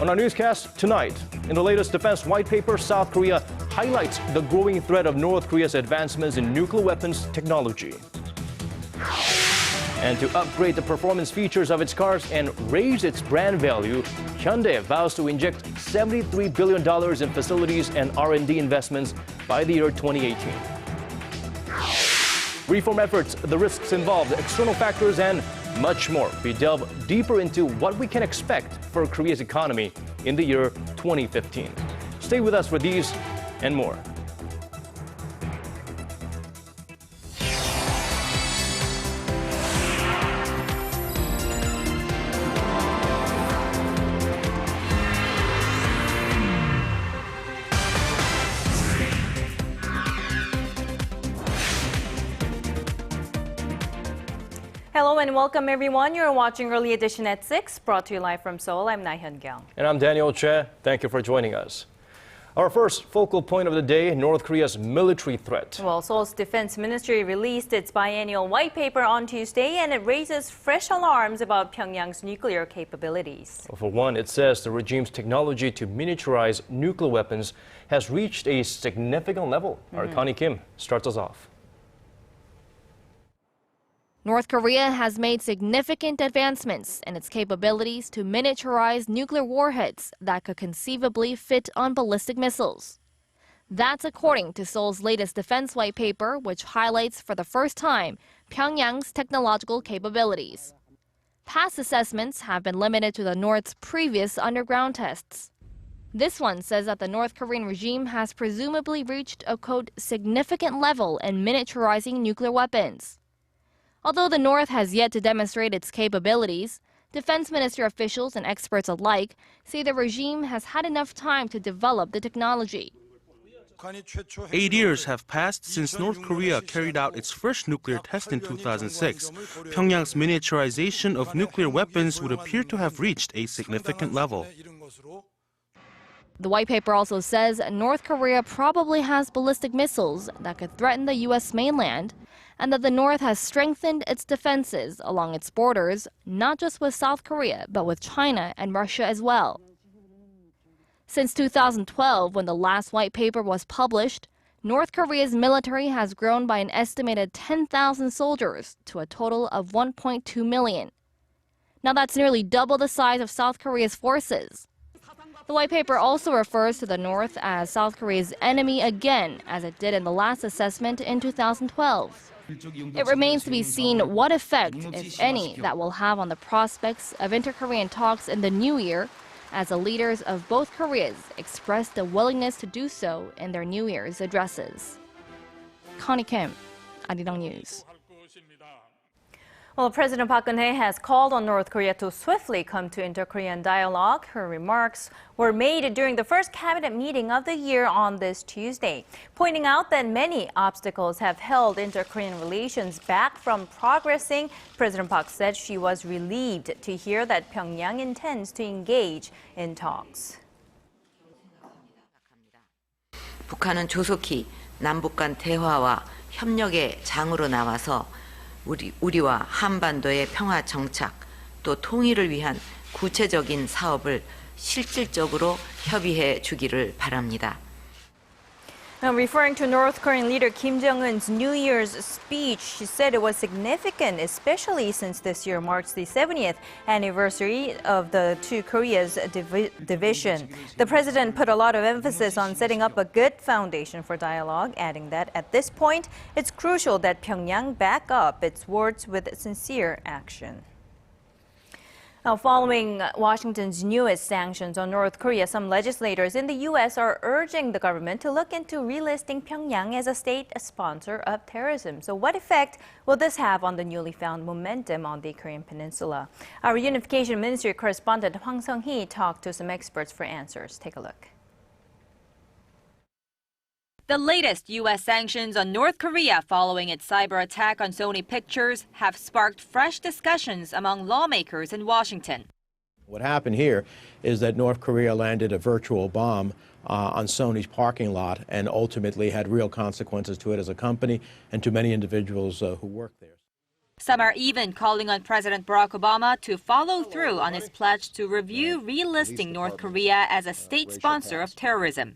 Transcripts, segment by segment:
On our newscast tonight, in the latest defense white paper, South Korea highlights the growing threat of North Korea's advancements in nuclear weapons technology. And to upgrade the performance features of its cars and raise its brand value, Hyundai vows to inject $73 billion in facilities and R&D investments by the year 2018. Reform efforts, the risks involved, external factors, and much more. We delve deeper into what we can expect for Korea's economy in the year 2015. Stay with us for these and more. Hello and welcome everyone. You're watching Early Edition at 6, brought to you live from Seoul. I'm Hyundai. And I'm Daniel Che. Thank you for joining us. Our first focal point of the day, North Korea's military threat. Well, Seoul's defense ministry released its biennial white paper on Tuesday, and it raises fresh alarms about Pyongyang's nuclear capabilities. For one, it says the regime's technology to miniaturize nuclear weapons has reached a significant level. Our Connie Kim starts us off. North Korea has made significant advancements in its capabilities to miniaturize nuclear warheads that could conceivably fit on ballistic missiles. That's according to Seoul's latest defense white paper, which highlights for the first time Pyongyang's technological capabilities. Past assessments have been limited to the North's previous underground tests. This one says that the North Korean regime has presumably reached a, quote, significant level in miniaturizing nuclear weapons. Although the North has yet to demonstrate its capabilities, defense ministry officials and experts alike say the regime has had enough time to develop the technology. 8 years have passed since North Korea carried out its first nuclear test in 2006. Pyongyang's miniaturization of nuclear weapons would appear to have reached a significant level. The white paper also says North Korea probably has ballistic missiles that could threaten the U.S. mainland, and that the North has strengthened its defenses along its borders, not just with South Korea, but with China and Russia as well. Since 2012, when the last white paper was published, North Korea's military has grown by an estimated 10,000 soldiers to a total of 1.2 million. Now that's nearly double the size of South Korea's forces. The white paper also refers to the North as South Korea's enemy again, as it did in the last assessment in 2012. It remains to be seen what effect, if any, that will have on the prospects of inter-Korean talks in the new year, as the leaders of both Koreas expressed a willingness to do so in their New Year's addresses. Connie Kim, Arirang News. Well, President Park Geun-hye has called on North Korea to swiftly come to inter-Korean dialogue. Her remarks were made during the first cabinet meeting of the year on this Tuesday, pointing out that many obstacles have held inter-Korean relations back from progressing. President Park said she was relieved to hear that Pyongyang intends to engage in talks. 북한은 조속히 남북 간 대화와 협력의 장으로 나와서 우리와 한반도의 평화 정착 또 통일을 위한 구체적인 사업을 실질적으로 협의해 주기를 바랍니다. Now, referring to North Korean leader Kim Jong-un's New Year's speech, she said it was significant, especially since this year marks the 70th anniversary of the two Koreas division. The president put a lot of emphasis on setting up a good foundation for dialogue, adding that at this point, it's crucial that Pyongyang back up its words with sincere action. Now, following Washington's newest sanctions on North Korea, some legislators in the U.S. are urging the government to look into relisting Pyongyang as a state sponsor of terrorism. So what effect will this have on the newly found momentum on the Korean peninsula? Our Unification Ministry correspondent Hwang Sung-hee talked to some experts for answers. Take a look. The latest U.S. sanctions on North Korea following its cyber attack on Sony Pictures have sparked fresh discussions among lawmakers in Washington. What happened here is that North Korea landed a virtual bomb on Sony's parking lot and ultimately had real consequences to it as a company and to many individuals who work there. Some are even calling on President Barack Obama to follow through on his pledge to review relisting North Korea as a state sponsor of terrorism.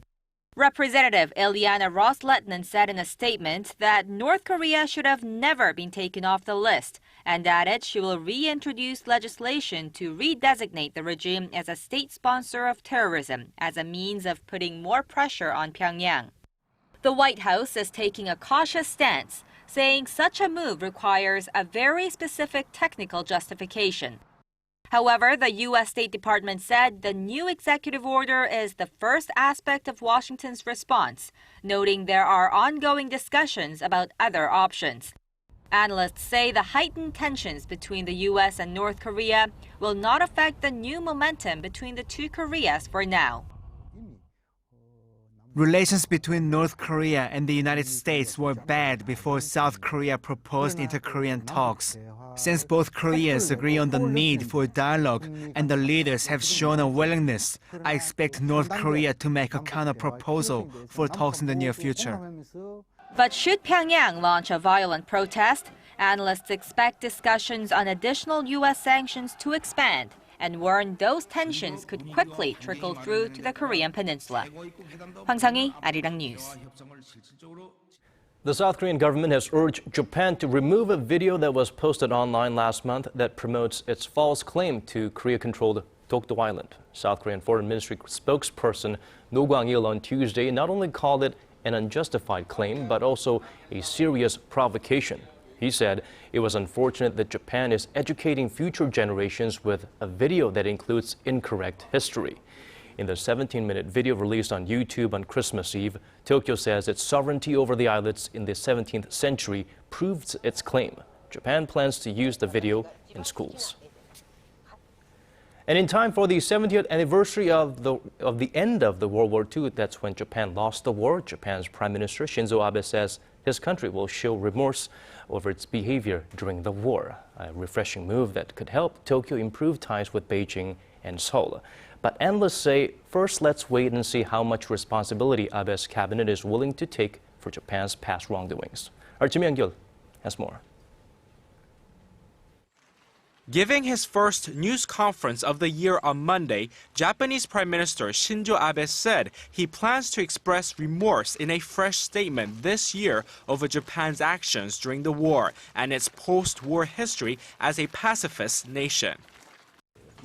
Representative Ileana Ros-Lehtinen said in a statement that North Korea should have never been taken off the list and added she will reintroduce legislation to redesignate the regime as a state sponsor of terrorism as a means of putting more pressure on Pyongyang. The White House is taking a cautious stance, saying such a move requires a very specific technical justification. However, the U.S. State Department said the new executive order is the first aspect of Washington's response, noting there are ongoing discussions about other options. Analysts say the heightened tensions between the U.S. and North Korea will not affect the new momentum between the two Koreas for now. Relations between North Korea and the United States were bad before South Korea proposed inter-Korean talks. Since both Koreans agree on the need for dialogue and the leaders have shown a willingness, I expect North Korea to make a counter-proposal for talks in the near future. But should Pyongyang launch a violent protest, analysts expect discussions on additional U.S. sanctions to expand and warn those tensions could quickly trickle through to the Korean peninsula. Hwang Sang-hee, Arirang News. The South Korean government has urged Japan to remove a video that was posted online last month that promotes its false claim to Korea-controlled Dokdo Island. South Korean Foreign Ministry spokesperson No Kwang-il on Tuesday not only called it an unjustified claim, but also a serious provocation. He said it was unfortunate that Japan is educating future generations with a video that includes incorrect history. In the 17-minute video released on YouTube on Christmas Eve, Tokyo says its sovereignty over the islets in the 17th century proves its claim. Japan plans to use the video in schools. And in time for the 70th anniversary of the end of the World War II, that's when Japan lost the war, Japan's Prime Minister Shinzo Abe says his country will show remorse over its behavior during the war, a refreshing move that could help Tokyo improve ties with Beijing and Seoul. But analysts say, first let's wait and see how much responsibility Abe's cabinet is willing to take for Japan's past wrongdoings. Our Kim Young-gil has more. Giving his first news conference of the year on Monday, Japanese Prime Minister Shinzo Abe said he plans to express remorse in a fresh statement this year over Japan's actions during the war and its post-war history as a pacifist nation.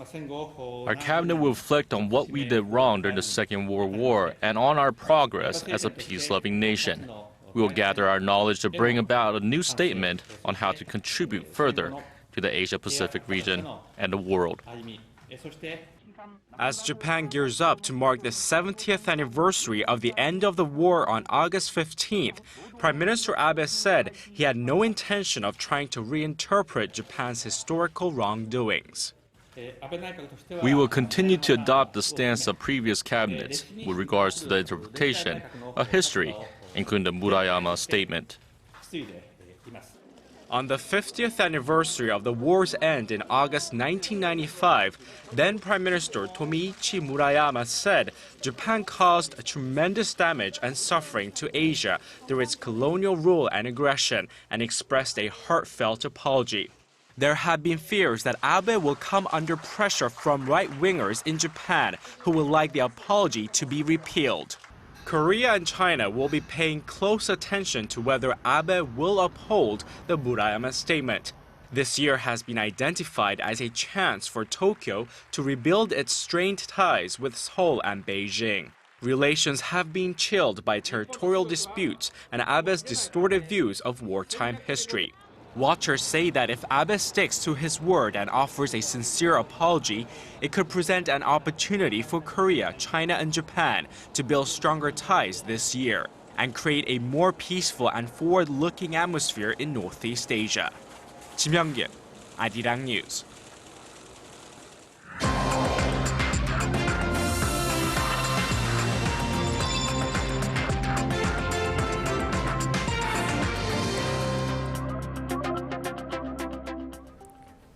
Our cabinet will reflect on what we did wrong during the Second World War and on our progress as a peace-loving nation. We will gather our knowledge to bring about a new statement on how to contribute further to the Asia-Pacific region and the world. As Japan gears up to mark the 70th anniversary of the end of the war on August 15th, Prime Minister Abe said he had no intention of trying to reinterpret Japan's historical wrongdoings. We will continue to adopt the stance of previous cabinets with regards to the interpretation of history, including the Murayama Statement. On the 50th anniversary of the war's end in August 1995, then Prime Minister Tomiichi Murayama said Japan caused tremendous damage and suffering to Asia through its colonial rule and aggression and expressed a heartfelt apology. There have been fears that Abe will come under pressure from right-wingers in Japan who would like the apology to be repealed. Korea and China will be paying close attention to whether Abe will uphold the Murayama Statement. This year has been identified as a chance for Tokyo to rebuild its strained ties with Seoul and Beijing. Relations have been chilled by territorial disputes and Abe's distorted views of wartime history. Watchers say that if Abe sticks to his word and offers a sincere apology, it could present an opportunity for Korea, China, and Japan to build stronger ties this year and create a more peaceful and forward-looking atmosphere in Northeast Asia. Kim Young-gil, Arirang News.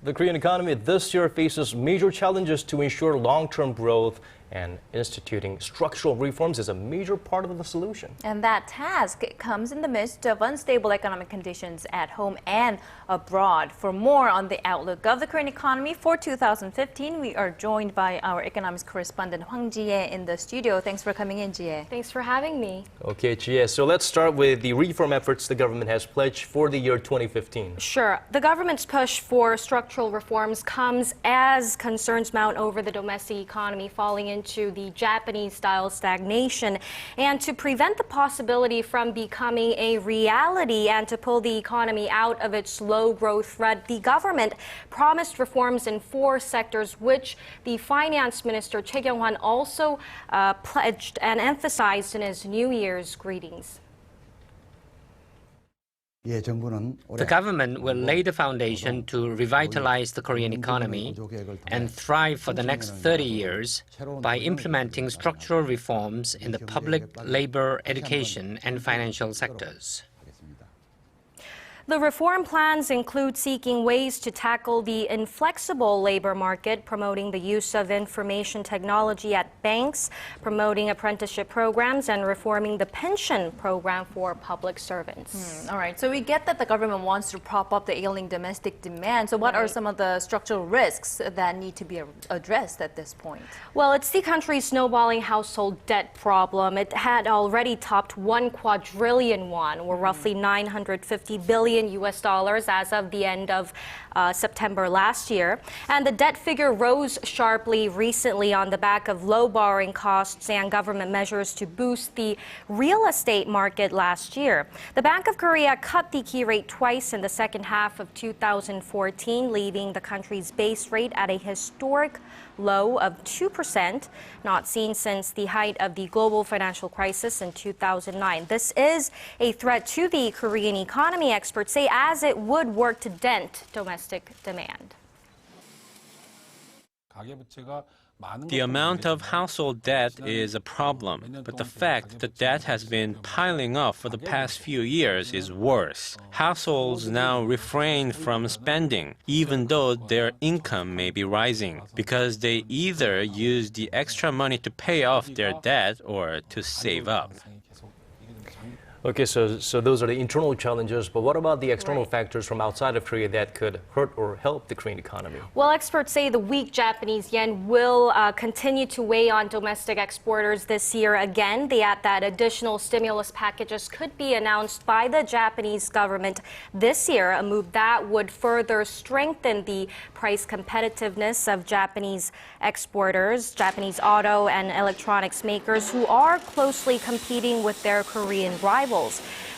The Korean economy this year faces major challenges to ensure long-term growth and instituting structural reforms is a major part of the solution. And that task comes in the midst of unstable economic conditions at home and abroad. For more on the outlook of the Korean economy for 2015, we are joined by our economics correspondent Hwang Ji-hye in the studio. Thanks for coming in, Ji-hye. Thanks for having me. Okay, Ji-hye, so let's start with the reform efforts the government has pledged for the year 2015. Sure. The government's push for structural reforms comes as concerns mount over the domestic economy falling into the Japanese-style stagnation. And to prevent the possibility from becoming a reality and to pull the economy out of its low-growth rut, the government promised reforms in 4 sectors, which the finance minister Choi Kyung-hwan also pledged and emphasized in his New Year's greetings. The government will lay the foundation to revitalize the Korean economy and thrive for the next 30 years by implementing structural reforms in the public, labor, education, and financial sectors. The reform plans include seeking ways to tackle the inflexible labor market, promoting the use of information technology at banks, promoting apprenticeship programs, and reforming the pension program for public servants. All right, so we get that the government wants to prop up the ailing domestic demand. So what are some of the structural risks that need to be addressed at this point? Well, it's the country's snowballing household debt problem. It had already topped 1 quadrillion won, or roughly 950 billion US dollars as of the end of September last year. And the debt figure rose sharply recently on the back of low borrowing costs and government measures to boost the real estate market last year. The Bank of Korea cut the key rate twice in the second half of 2014, leaving the country's base rate at a historic low of 2%, not seen since the height of the global financial crisis in 2009. This is a threat to the Korean economy, experts say, as it would work to dent domestic demand. The amount of household debt is a problem, but the fact that the debt has been piling up for the past few years is worse. Households now refrain from spending, even though their income may be rising, because they either use the extra money to pay off their debt or to save up. Okay, so those are the internal challenges, but what about the external factors from outside of Korea that could hurt or help the Korean economy? Well, experts say the weak Japanese yen will continue to weigh on domestic exporters this year again. They add that additional stimulus packages could be announced by the Japanese government this year, a move that would further strengthen the price competitiveness of Japanese exporters, Japanese auto and electronics makers who are closely competing with their Korean rivals.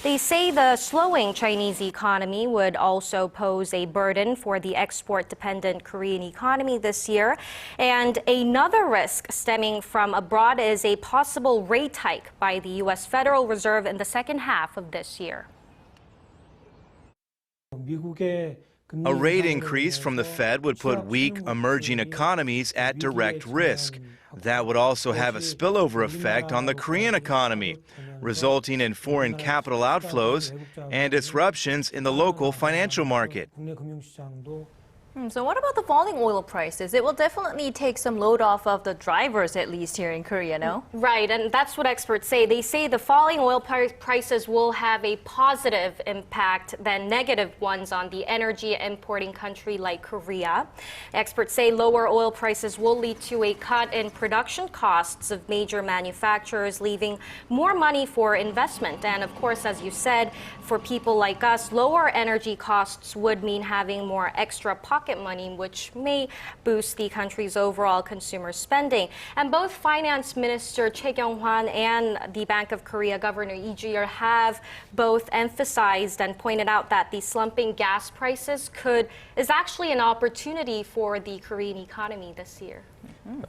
They say the slowing Chinese economy would also pose a burden for the export-dependent Korean economy this year. And another risk stemming from abroad is a possible rate hike by the U.S. Federal Reserve in the second half of this year. A rate increase from the Fed would put weak emerging economies at direct risk. That would also have a spillover effect on the Korean economy, resulting in foreign capital outflows and disruptions in the local financial market. So what about the falling oil prices? It will definitely take some load off of the drivers, at least here in Korea, no? Right, and that's what experts say. They say the falling oil prices will have a positive impact than negative ones on the energy importing country like Korea. Experts say lower oil prices will lead to a cut in production costs of major manufacturers, leaving more money for investment. And of course, as you said, for people like us, lower energy costs would mean having more extra pocket money, which may boost the country's overall consumer spending. And both Finance Minister Choi Kyung-hwan and the Bank of Korea Governor Lee Ju-yeol have both emphasized and pointed out that the slumping gas prices is actually an opportunity for the Korean economy this year.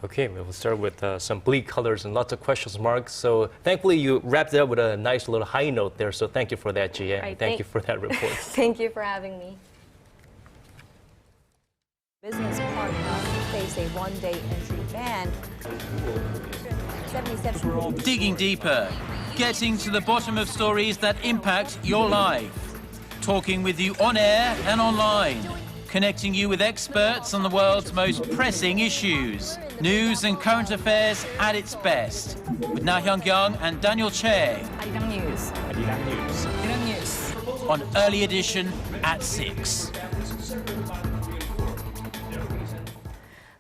Okay, we'll start with some bleak colors and lots of question marks. So thankfully you wrapped it up with a nice little high note there. So thank you for that, Ji-hye. Right, thank you for that report. Thank you for having me. Business Park face a one-day entry ban. 77. Digging deeper, getting to the bottom of stories that impact your life. Talking with you on air and online. connecting you with experts on the world's most pressing issues. News and current affairs at its best. With Na Hyung-kyung and Daniel Che. Arirang News. Arirang News. Arirang News. On Early Edition at 6.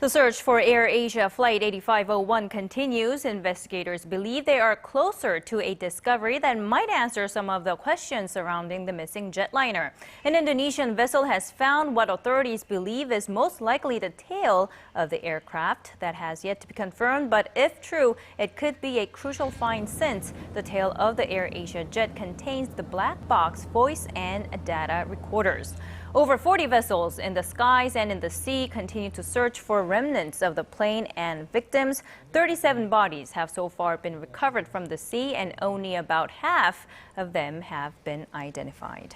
The search for Air Asia Flight 8501 continues. Investigators believe they are closer to a discovery that might answer some of the questions surrounding the missing jetliner. An Indonesian vessel has found what authorities believe is most likely the tail of the aircraft. That has yet to be confirmed, but if true, it could be a crucial find since the tail of the Air Asia jet contains the black box voice and data recorders. Over 40 vessels in the skies and in the sea continue to search for remnants of the plane and victims. 37 bodies have so far been recovered from the sea, and only about half of them have been identified.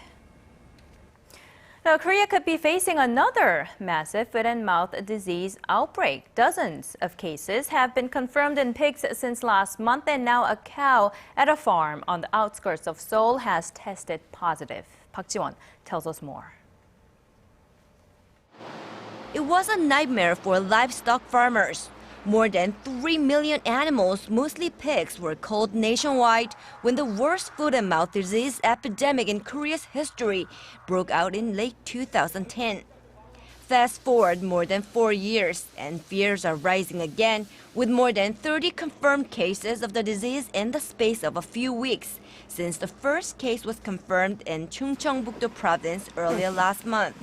Now, Korea could be facing another massive foot-and-mouth disease outbreak. Dozens of cases have been confirmed in pigs since last month, and now a cow at a farm on the outskirts of Seoul has tested positive. Park Ji-won tells us more. It was a nightmare for livestock farmers. More than 3 million animals, mostly pigs, were culled nationwide when the worst foot-and-mouth disease epidemic in Korea's history broke out in late 2010. Fast forward more than 4 years, and fears are rising again, with more than 30 confirmed cases of the disease in the space of a few weeks, since the first case was confirmed in Chungcheongbuk-do province earlier last month.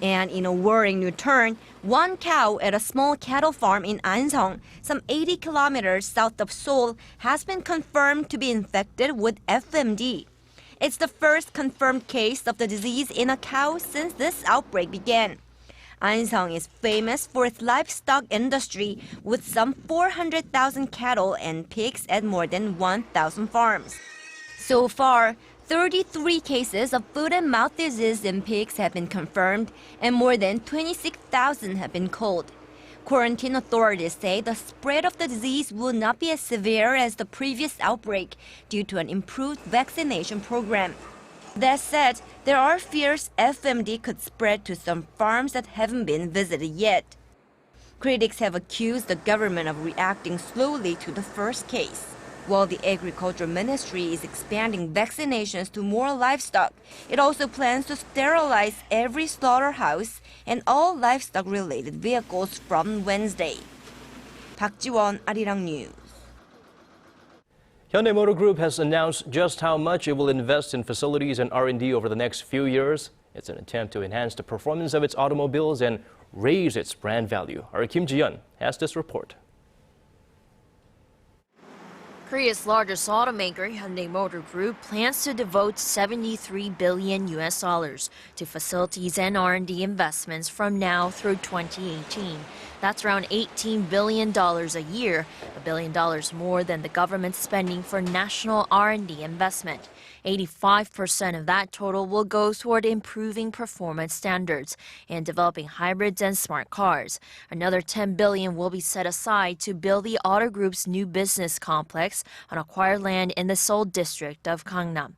And in a worrying new turn, one cow at a small cattle farm in Arirang, some 80 kilometers south of Seoul, has been confirmed to be infected with FMD. It's the first confirmed case of the disease in a cow since this outbreak began. Arirang is famous for its livestock industry, with some 400,000 cattle and pigs at more than 1,000 farms. So far, 33 cases of foot-and-mouth disease in pigs have been confirmed, and more than 26,000 have been culled. Quarantine authorities say the spread of the disease will not be as severe as the previous outbreak due to an improved vaccination program. That said, there are fears FMD could spread to some farms that haven't been visited yet. Critics have accused the government of reacting slowly to the first case. While the Agriculture Ministry is expanding vaccinations to more livestock, it also plans to sterilize every slaughterhouse and all livestock-related vehicles from Wednesday. Park Ji-won, Arirang News. Hyundai Motor Group has announced just how much it will invest in facilities and R&D over the next few years. It's an attempt to enhance the performance of its automobiles and raise its brand value. Our Kim Ji-yeon has this report. Korea's largest automaker, Hyundai Motor Group, plans to devote $73 billion to facilities and R&D investments from now through 2018. That's around $18 billion a year, $1 billion more than the government's spending for national R&D investment. 85% of that total will go toward improving performance standards and developing hybrids and smart cars. Another $10 billion will be set aside to build the Auto Group's new business complex on acquired land in the Seoul district of Gangnam.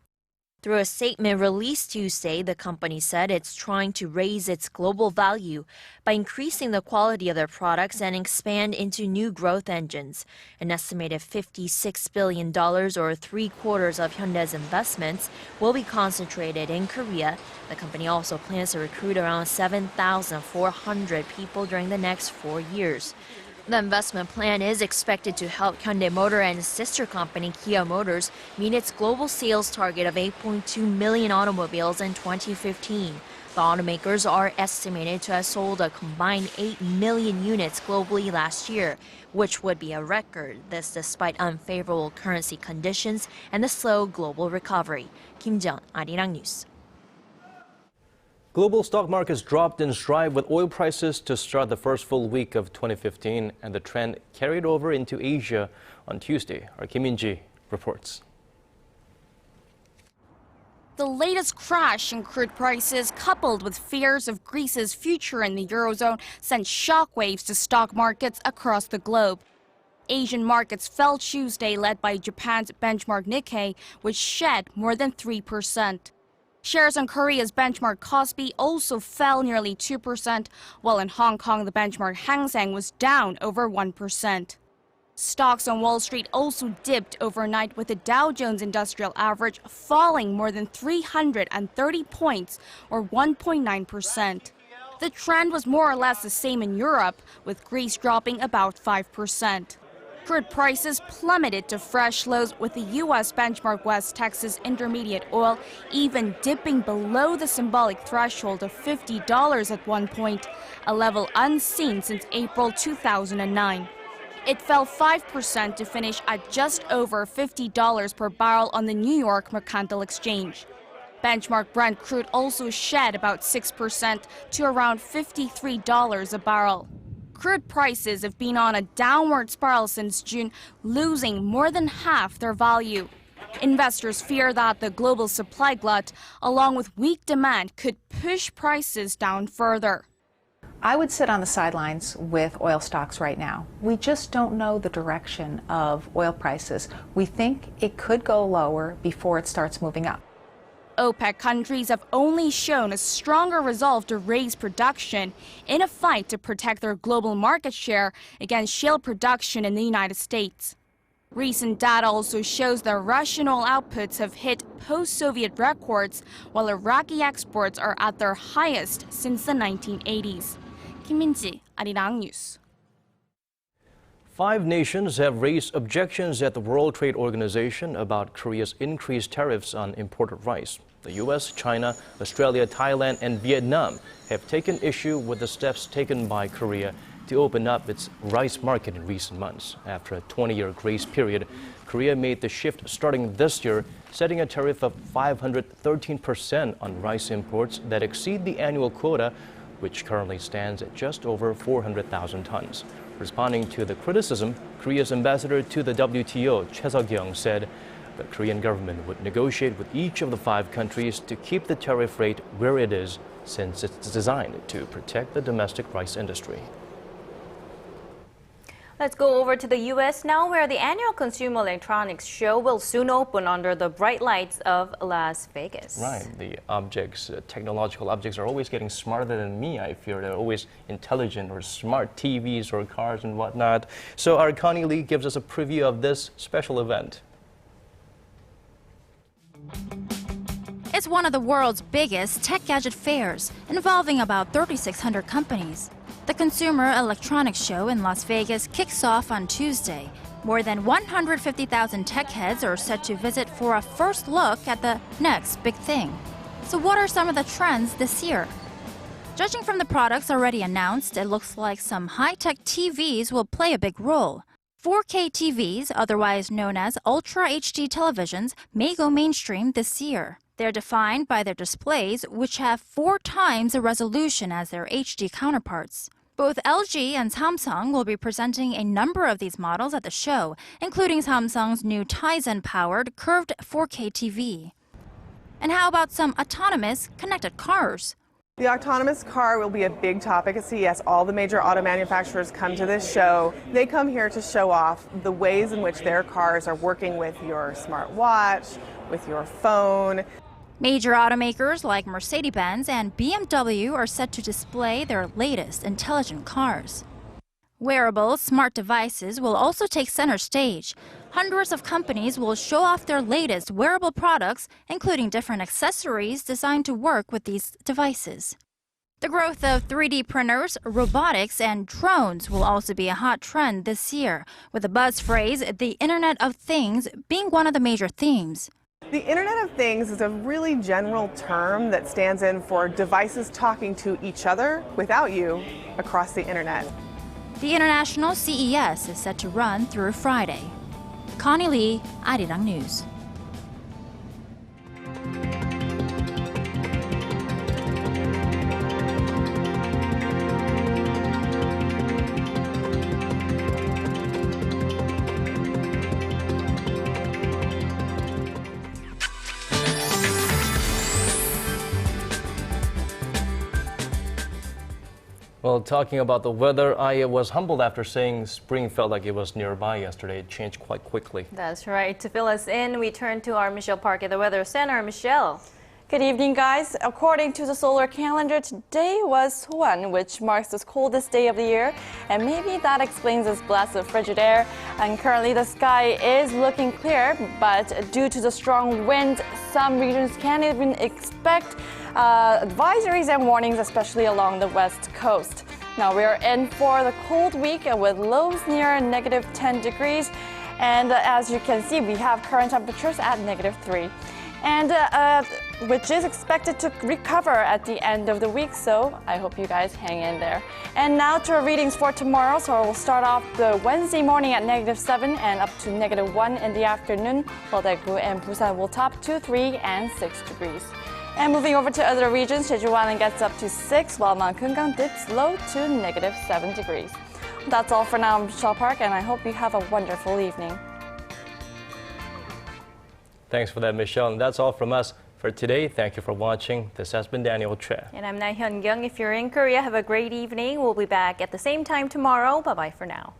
Through a statement released Tuesday, the company said it's trying to raise its global value by increasing the quality of their products and expand into new growth engines. An estimated $56 billion, or 3/4 of Hyundai's investments, will be concentrated in Korea. The company also plans to recruit around 7,400 people during the next 4 years. The investment plan is expected to help Hyundai Motor and its sister company Kia Motors meet its global sales target of 8.2 million automobiles in 2015. The automakers are estimated to have sold a combined 8 million units globally last year, which would be a record. This despite unfavorable currency conditions and the slow global recovery. Kim Ji-yeon, Arirang News. Global stock markets dropped in stride with oil prices to start the first full week of 2015, and the trend carried over into Asia on Tuesday. Our Kim In-ji reports. The latest crash in crude prices, coupled with fears of Greece's future in the Eurozone, sent shockwaves to stock markets across the globe. Asian markets fell Tuesday, led by Japan's benchmark Nikkei, which shed more than 3%. Shares on Korea's benchmark Kospi also fell nearly 2%, while in Hong Kong the benchmark Hang Seng was down over 1%. Stocks on Wall Street also dipped overnight, with the Dow Jones Industrial Average falling more than 330 points, or 1.9%. The trend was more or less the same in Europe, with Greece dropping about 5%. Crude prices plummeted to fresh lows, with the U.S. benchmark West Texas Intermediate oil even dipping below the symbolic threshold of $50 at one point, a level unseen since April 2009. It fell 5% to finish at just over $50 per barrel on the New York Mercantile Exchange. Benchmark Brent crude also shed about 6% to around $53 a barrel. Crude prices have been on a downward spiral since June, losing more than half their value. Investors fear that the global supply glut, along with weak demand, could push prices down further. I would sit on the sidelines with oil stocks right now. We just don't know the direction of oil prices. We think it could go lower before it starts moving up. OPEC countries have only shown a stronger resolve to raise production in a fight to protect their global market share against shale production in the United States. Recent data also shows that Russian oil outputs have hit post-Soviet records, while Iraqi exports are at their highest since the 1980s. Kim Min-ji, Arirang News. 5 nations have raised objections at the World Trade Organization about Korea's increased tariffs on imported rice. The U.S., China, Australia, Thailand, and Vietnam have taken issue with the steps taken by Korea to open up its rice market in recent months. After a 20-year grace period, Korea made the shift starting this year, setting a tariff of 513% on rice imports that exceed the annual quota, which currently stands at just over 400,000 tons. Responding to the criticism, Korea's ambassador to the WTO, Choi Seok-young, said the Korean government would negotiate with each of the 5 countries to keep the tariff rate where it is, since it's designed to protect the domestic rice industry. Let's go over to the U.S. now, where the annual Consumer Electronics Show will soon open under the bright lights of Las Vegas. Right. The objects, technological objects, are always getting smarter than me, I fear. They're always intelligent or smart TVs or cars and whatnot. So our Connie Lee gives us a preview of this special event. It's one of the world's biggest tech gadget fairs, involving about 3,600 companies. The Consumer Electronics Show in Las Vegas kicks off on Tuesday. More than 150,000 tech heads are set to visit for a first look at the next big thing. So what are some of the trends this year? Judging from the products already announced, it looks like some high-tech TVs will play a big role. 4K TVs, otherwise known as Ultra HD televisions, may go mainstream this year. They're defined by their displays, which have 4 times the resolution as their HD counterparts. Both LG and Samsung will be presenting a number of these models at the show, including Samsung's new Tizen-powered curved 4K TV. And how about some autonomous connected cars? The autonomous car will be a big topic at CES. All the major auto manufacturers come to this show. They come here to show off the ways in which their cars are working with your smartwatch, with your phone. Major automakers like Mercedes-Benz and BMW are set to display their latest intelligent cars. Wearable smart devices will also take center stage. Hundreds of companies will show off their latest wearable products, including different accessories designed to work with these devices. The growth of 3D printers, robotics, and drones will also be a hot trend this year, with the buzz phrase, the Internet of Things, being one of the major themes. The Internet of Things is a really general term that stands in for devices talking to each other without you across the Internet. The international CES is set to run through Friday. Connie Lee, Arirang News. Well, talking about the weather, I was humbled after saying spring felt like it was nearby yesterday. It changed quite quickly. That's right. To fill us in, we turn to our Michelle Park at the Weather Center. Michelle. Good evening, guys. According to the solar calendar, today was Suan, which marks the coldest day of the year, and maybe that explains this blast of frigid air. And currently the sky is looking clear, but due to the strong wind, some regions can't even expect advisories and warnings, especially along the west coast. Now we are in for the cold week with lows near -10 degrees, and as you can see, we have current temperatures at -3. And which is expected to recover at the end of the week, so I hope you guys hang in there. And now to our readings for tomorrow. So we'll start off the Wednesday morning at -7 and up to -1 in the afternoon, while Daegu and Busan will top to 3 and 6 degrees. And moving over to other regions, Jeju-Hwanin gets up to 6, while Mount Kumgang dips low to -7 degrees. That's all for now in Shaw Park, and I hope you have a wonderful evening. Thanks for that, Michelle. And that's all from us for today. Thank you for watching. This has been Daniel Choi. And I'm Na Hyun-kyung. If you're in Korea, have a great evening. We'll be back at the same time tomorrow. Bye-bye for now.